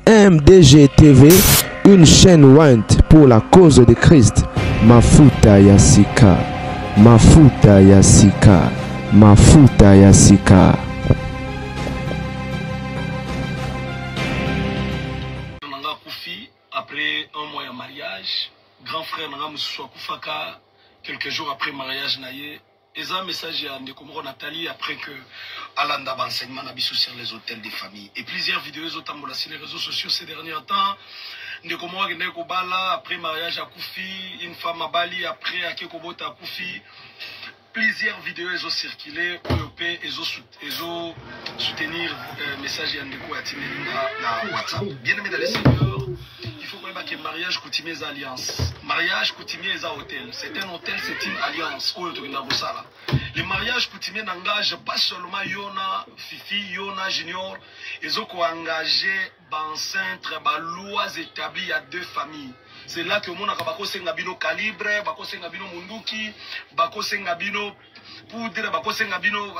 MDG TV, une chaîne Went pour la cause de Christ. Mafuta Yasika, Mafuta Yasika, Mafuta Yasika. Après un mois de mariage, grand frère Nanga Moussoua Koufaka, quelques jours après mariage naïe, et un message à Ndekomoro Nathalie après que Alanda enseignement n'abissou sur les hôtels des familles. Et plusieurs vidéos sur les réseaux sociaux ces derniers temps. Ndekomoro Ndekomala après mariage à Koufi, une femme à Bali après à Kekobota à Koufi. Plusieurs vidéos ont circulé, ils ont soutenir le message à Ndeko à WhatsApp. Bien aimé dans les seigneurs, il faut que le mariage coutumier les alliances. Mariage coutumier les hôtels. C'est un hôtel, c'est une alliance. Les mariages coutumiers n'engagent pas seulement Yona, Fifi, Yona, Junior. Ils ont engagé dans centre, dans lois établies à deux familles. C'est là que mon akabako sengabino calibre, bako sengabino munduki, bako sengabino pour dire bako sengabino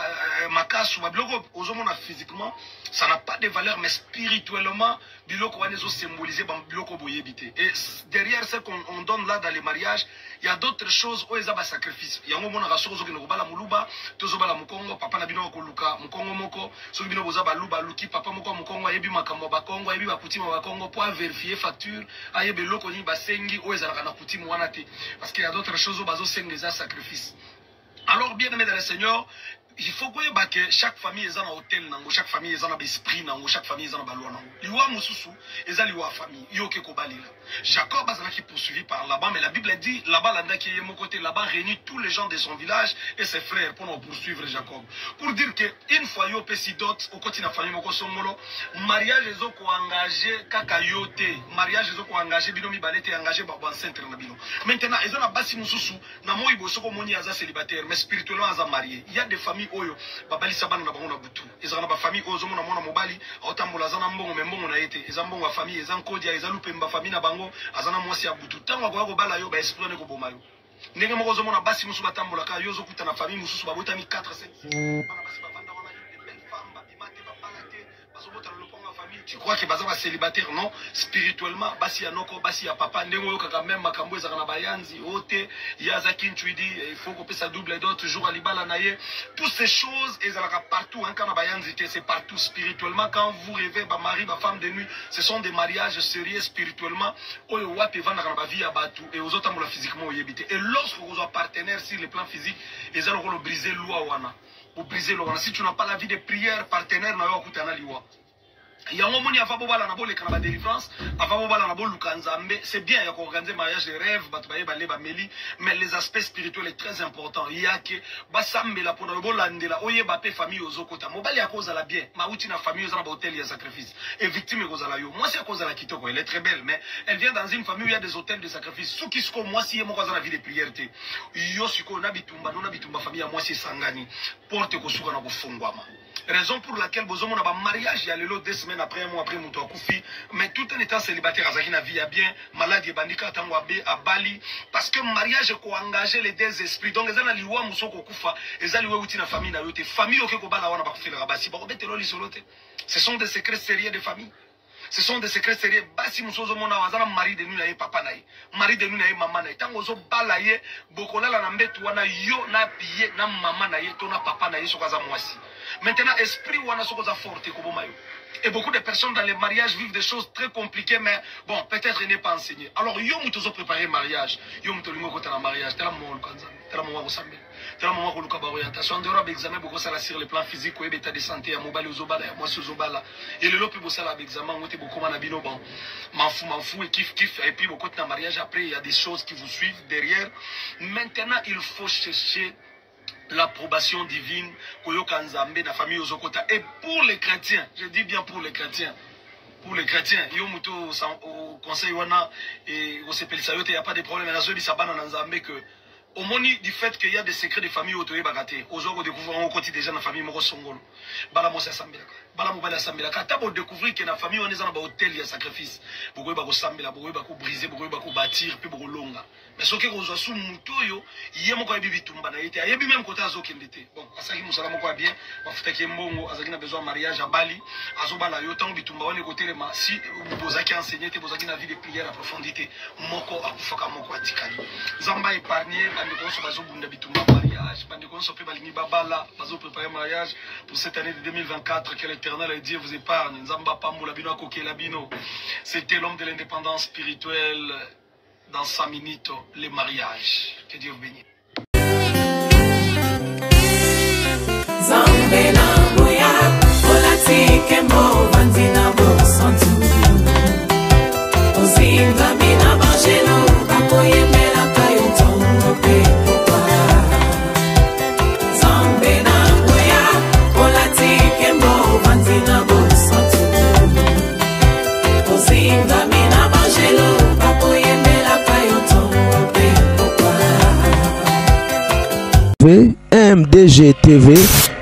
makasu, biloko ozomona physiquement, ça n'a pas de valeur, mais spirituellement, biloko wanezo symboliser biloko boyebité. Et derrière ce qu'on donne là dans les mariages, il y a d'autres choses où ils ont un sacrifice. Il y a un moment où ils ont un muluba, tous bala mukongo, papa na bino ko luka, mukongo moko, so bino boza baluba luki, papa moko mukongo ayebi makambo bakongo, ayebi bakutima bakongo pour vérifier facture, ayebi loko ni basengi où ils ont na kutima wana te. Parce qu'il y a d'autres choses où bazo sengi za sacrifice. Alors bien aimé dans le Seigneur, il faut que chaque famille est un hôtel, chaque famille est un esprit, chaque famille est un ballon. Liwa mususu, est un liwa famille. Yoke kobalila. Jacob a qui poursuivi par Laban, mais la Bible dit Laban landa qui est mon côté. Laban réunit tous les gens de son village et ses frères pour nous poursuivre Jacob. Pour dire que une fois yo pesidot au côté de la famille moko somolo, mariage les ko engagé kakayote, mariage les ko engagé binomi balete engagé ba centre na bino. Maintenant ils ont la basi mususu na moi ibosoko moni aza célibataire mais spirituellement aza marié. Il y a des familles oyo babali sabana na bango na butu ezana ba famille ozo mona mona mobali otambola zana mbongo membongo na yete ezambongo wa famille ezankodia ezalupe mba famille na bango azana mwasi ya butu tango ko bala yo ba esprit ne ko boma yo ndenge moko ozo mona basi musu batambola ka yo zo kuta na famille mususu babota ni 4 5 bana basi bavanda wana yo de belle femme babimate bapalate bazobota le ponga famille. Tu crois que baza ba célibataire? Non, spirituellement basi ya noko basi ya papa ndenge yo kaka même makambo ezaka na bayanzi ote yaza kintuidi il faut qu'on sa double dot toujours à libala naye. Toutes ces choses ezalaka partout hein, quand na bayanzi c'est partout spirituellement. Quand vous rêvez ba mari ba femme de nuit, ce sont des mariages sérieux spirituellement. Oyo wapi vanda kana ba vie ya batu et aux autres la physiquement oyebité. Et lorsque vous êtes partenaire sur le plan physique, ezalaka lo briser loi wana. Vous brisez loi. Si tu n'as pas la vie de prière partenaire na yo kutana liwa. Il y a un moment où il y a une délivrance, c'est bien, il y a organiser mariage de rêve, mais les aspects spirituels sont très importants. Il y a que Basambe la pour le famille aux okota. Mobali a cause à la bien, ma outina famille aux hôtels il y a sacrifice. Et victime cause à la yo. Moi c'est à cause à la kitoko, elle est très belle, mais elle vient dans une famille où il y a des hôtels de sacrifice. Sous qui sont moi si moi la vie de prière te. Yo siko nabitumba, non nabitumba famille à moi c'est sangani. Porte ko suka na ko fongwama. Raison pour laquelle Bozomo n'a pas mariage, il y a le lot 2 semaines après, un mois après, Mouto Koufi. Mais tout en étant célibataire, Azakina vit à bien, malade et bandika, Tangwabe, à Bali. Parce que mariage, est engagé les deux esprits. Donc, les gens liwa Moussoko Koufa, les gens liwa outina famille, na yote. Famille, ok, Kobala, wana, bakoufi, la rabasi, bakobete, loli, solote. Ce sont des secrets sérieux de famille. Ce sont des secrets sérieux. Basi Moussozo Mona, Wazana, mari de nous, naïe, papa naïe. Mari de nous, naïe, maman naïe. Tangozo balaye, Bokola, la nambetu, wana, yo, na piye, na maman naïe, tona papa naïe, sokaza mwasi. Maintenant, esprit wana sokoza forte, kobomayo. Et beaucoup de personnes dans les mariages vivent des choses très compliquées, mais bon, peut-être il n'est pas enseigné. Alors, yo moutozo préparer mariage. Yo moutolingo kota na mariage. Tela mwa lukanza. Tela mwa wasambe. Tela mwa koluka ba orientation. De robe examen, beaucoup ça sur le plan physique, ou état de santé, ya mobali ozobala, ya mwasi ozobala. Et le lopi bossa la examen, on était beaucoup manabino bon. M'en fous, et kiff. Et puis, beaucoup de mariage, après, il y a des choses qui vous suivent derrière. Maintenant, il faut chercher l'approbation divine Koyoka Nzambe, la famille Ozokota. Et pour les chrétiens, je dis bien pour les chrétiens, pour les chrétiens. Il y a au conseil, et au CPLSA, il n'y a pas de problème. Mais que au moni du fait qu'il y a des secrets de famille autour de Bagaté, aux autres découvrons au quotidien déjà dans la famille Moro Songolo. Balamos Assambela. Balamo Bala Assambela. Quand tu découvrir que la famille on est dans un hôtel, il y a sacrifice. Beaucoup de Sambela, beaucoup de briser, beaucoup de bâtir, puis beaucoup de longa. Mais ce qui est aux sous Moutoyo, il y a mon quoi bibitumba na été. Il y a même côté azo kendete. Bon, Asaki Moussala moko bien. Wafuta Kembongo, Azaki na besoin de mariage à Bali. Azobala yotan bitumba on est côté les ma si Bozaki enseigné, Bozaki na vie de prière à profondité. Moko akufaka moko atikali. Zamba épargné. Mariage pour cette année de 2024, que l'Éternel a dit vous épargne. C'était l'homme de l'indépendance spirituelle dans 5 minutes, les mariages. Que Dieu vous bénisse. MDG TV,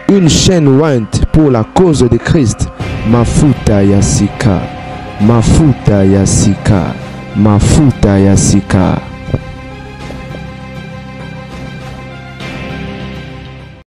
une chaîne Went pour la cause de Christ. Mafuta Yasika, Mafuta Yasika, Mafuta Yasika.